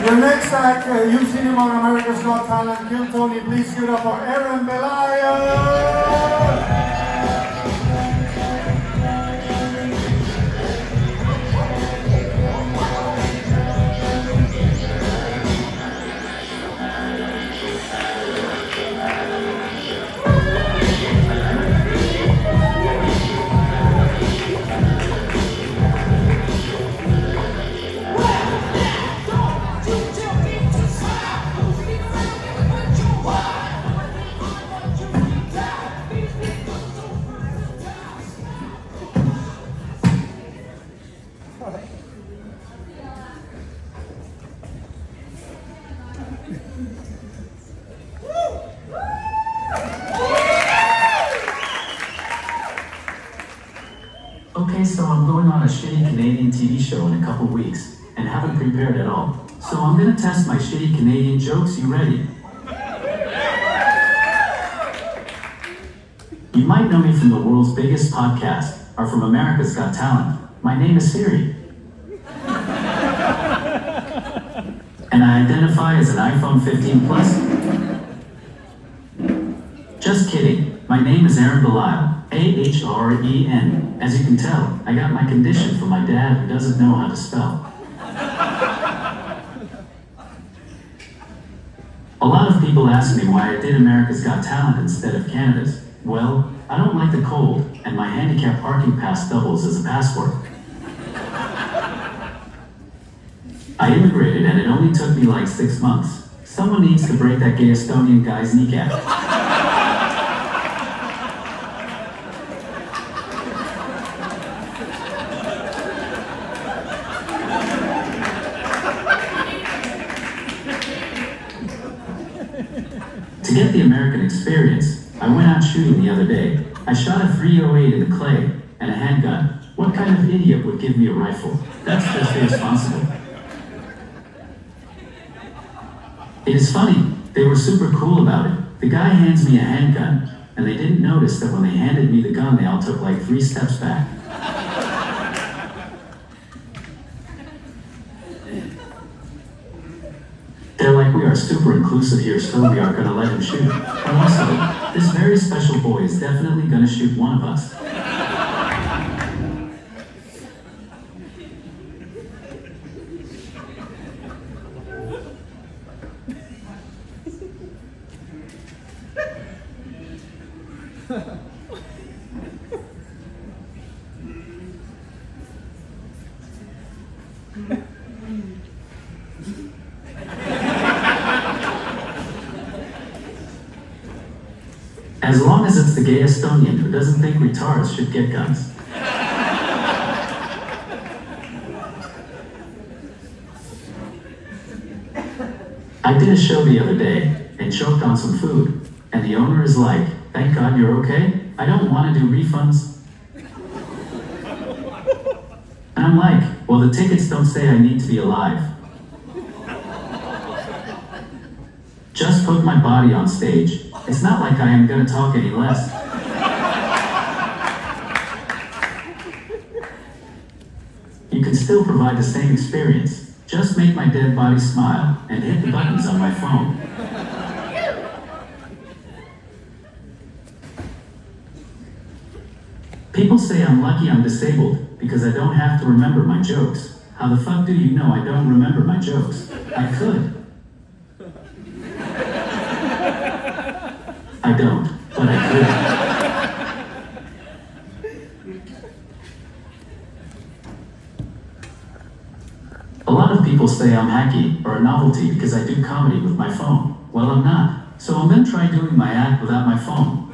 Your next act, you've seen him on America's Got Talent. Kill Tony, please give it up for Aaron Belaya. Okay, so I'm going on a shitty Canadian TV show in a couple weeks, and haven't prepared at all. So I'm gonna test my shitty Canadian jokes. You ready? You might know me from the world's biggest podcast, or from America's Got Talent. My name is Siri. And I identify as an iPhone 15 Plus. Just kidding. My name is Aaron Belisle. A-H-R-E-N. As you can tell, I got my condition from my dad who doesn't know how to spell. A lot of people ask me why I did America's Got Talent instead of Canada's. Well, I don't like the cold, and my handicap parking pass doubles as a passport. I immigrated and it only took me like 6 months. Someone needs to break that gay Estonian guy's kneecap. To get the American experience, I went out shooting the other day. I shot a .308 in the clay and a handgun. What kind of idiot would give me a rifle? That's just irresponsible. It is funny, they were super cool about it. The guy hands me a handgun, and they didn't notice that when they handed me the gun, they all took like 3 steps back. They're like, we are super inclusive here, so we are gonna let him shoot. And also, this very special boy is definitely gonna shoot one of us. As long as it's the gay Estonian who doesn't think retards should get guns. I did a show the other day and choked on some food, and the owner is like, "Thank God you're okay? I don't want to do refunds." And I'm like, well, the tickets don't say I need to be alive. Just put my body on stage. It's not like I am gonna talk any less. You can still provide the same experience. Just make my dead body smile and hit the buttons on my phone. People say I'm lucky I'm disabled because I don't have to remember my jokes. How the fuck do you know I don't remember my jokes? I could. I don't, but I could. A lot of people say I'm hacky or a novelty because I do comedy with my phone. Well, I'm not. So I'm gonna try doing my act without my phone.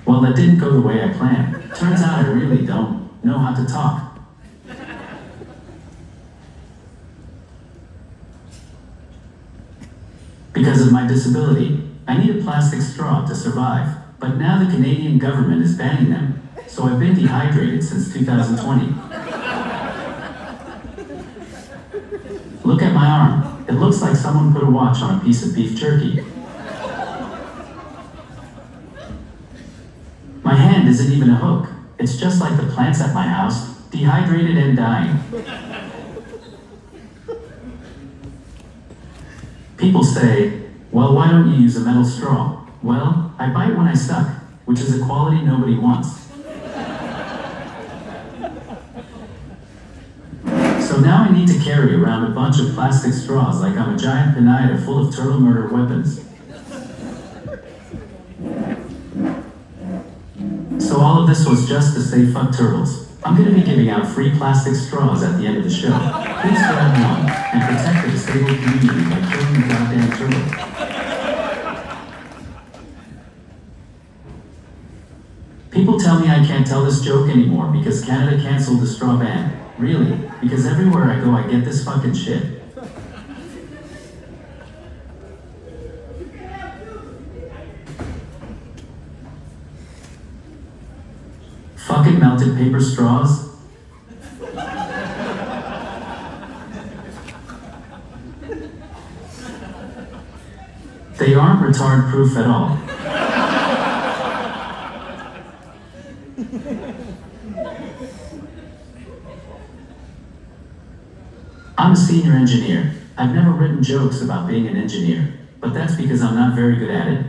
Well, that didn't go the way I planned. Turns out I really don't know how to talk. Because of my disability, I need a plastic straw to survive. But now the Canadian government is banning them, so I've been dehydrated since 2020. Look at my arm. It looks like someone put a watch on a piece of beef jerky. My hand isn't even a hook. It's just like the plants at my house, dehydrated and dying. People say, well, why don't you use a metal straw? Well, I bite when I suck, which is a quality nobody wants. So now I need to carry around a bunch of plastic straws like I'm a giant pinata full of turtle murder weapons. So all of this was just to say fuck turtles. I'm gonna be giving out free plastic straws at the end of the show. Please grab one and protect the disabled community by killing the goddamn turtle. People tell me I can't tell this joke anymore because Canada canceled the straw ban. Really? Because everywhere I go I get this fucking shit. Fucking melted paper straws? They aren't retard proof at all. I'm a senior engineer. I've never written jokes about being an engineer, but that's because I'm not very good at it.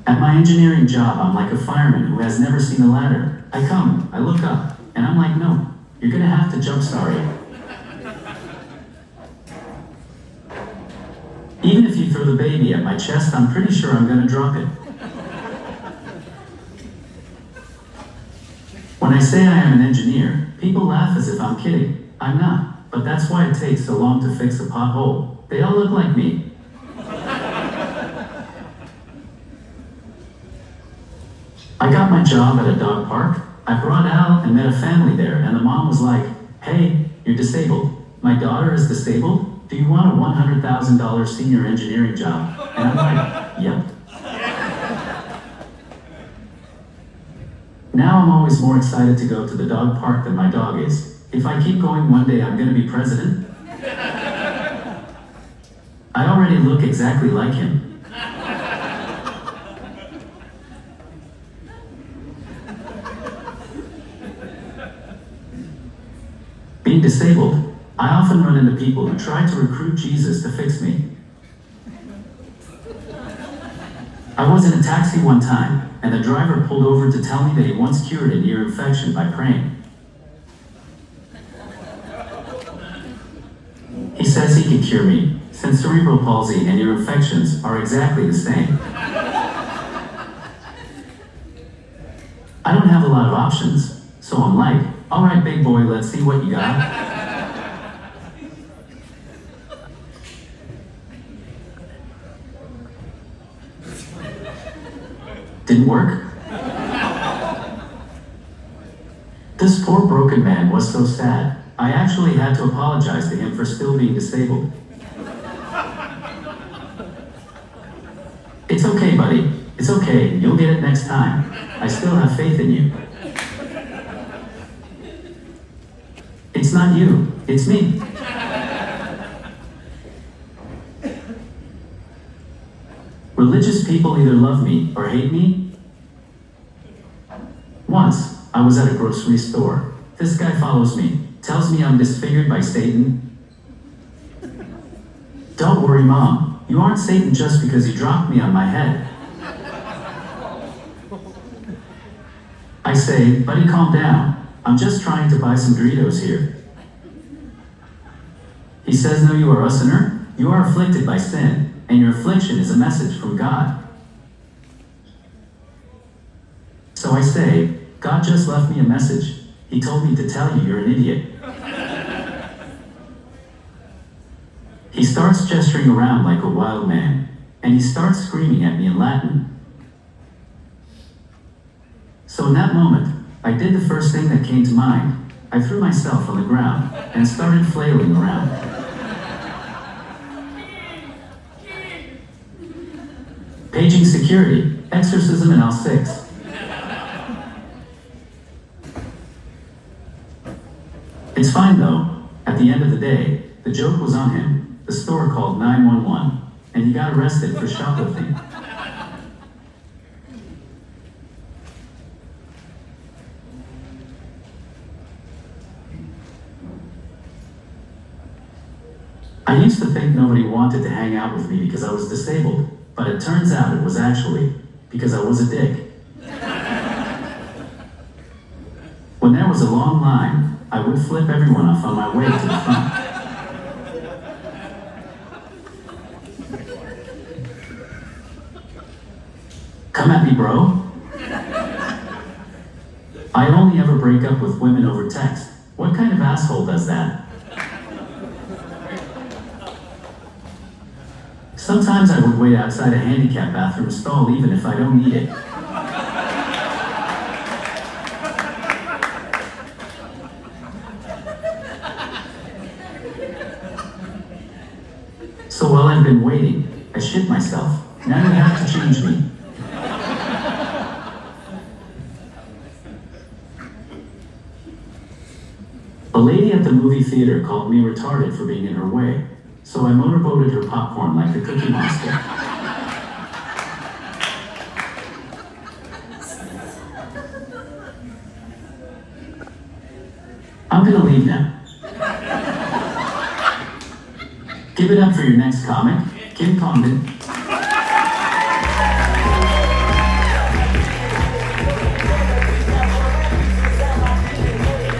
At my engineering job, I'm like a fireman who has never seen a ladder. I come, I look up, and I'm like, no, you're gonna have to jump start it. Even if you throw the baby at my chest, I'm pretty sure I'm gonna drop it. When I say I am an engineer, people laugh as if I'm kidding. I'm not, but that's why it takes so long to fix a pothole. They all look like me. I got my job at a dog park. I brought Al and met a family there, and the mom was like, hey, you're disabled. My daughter is disabled? Do you want a $100,000 senior engineering job? And I'm like, yep. Now I'm always more excited to go to the dog park than my dog is. If I keep going, one day I'm gonna be president. I already look exactly like him. Being disabled, I often run into people who try to recruit Jesus to fix me. I was in a taxi one time, and the driver pulled over to tell me that he once cured an ear infection by praying. He says he can cure me, since cerebral palsy and ear infections are exactly the same. I don't have a lot of options, so I'm like, all right, big boy, let's see what you got. Didn't work? This poor broken man was so sad. I actually had to apologize to him for still being disabled. It's okay, buddy. It's okay. You'll get it next time. I still have faith in you. It's not you. It's me. Religious people either love me or hate me. Once, I was at a grocery store. This guy follows me, tells me I'm disfigured by Satan. Don't worry, Mom. You aren't Satan just because you dropped me on my head. I say, buddy, calm down. I'm just trying to buy some Doritos here. He says, no, you are a sinner. You are afflicted by sin, and your affliction is a message from God. So I say, God just left me a message. He told me to tell you you're an idiot. He starts gesturing around like a wild man, and he starts screaming at me in Latin. So in that moment, I did the first thing that came to mind. I threw myself on the ground and started flailing around. Paging security, exorcism in L6. It's fine though. At the end of the day, the joke was on him. The store called 911, and he got arrested for shoplifting. I used to think nobody wanted to hang out with me because I was disabled, but it turns out it was actually because I was a dick. When there was a long line, I would flip everyone off on my way to the front. Come at me, bro. I only ever break up with women over text. What kind of asshole does that? Sometimes I would wait outside a handicap bathroom stall even if I don't need it. So while I've been waiting, I shit myself. Now you have to change me. A lady at the movie theater called me retarded for being in her way, so I motorboated her popcorn like the Cookie Monster. I'm gonna leave now. Give it up for your next comic, Kim Condon.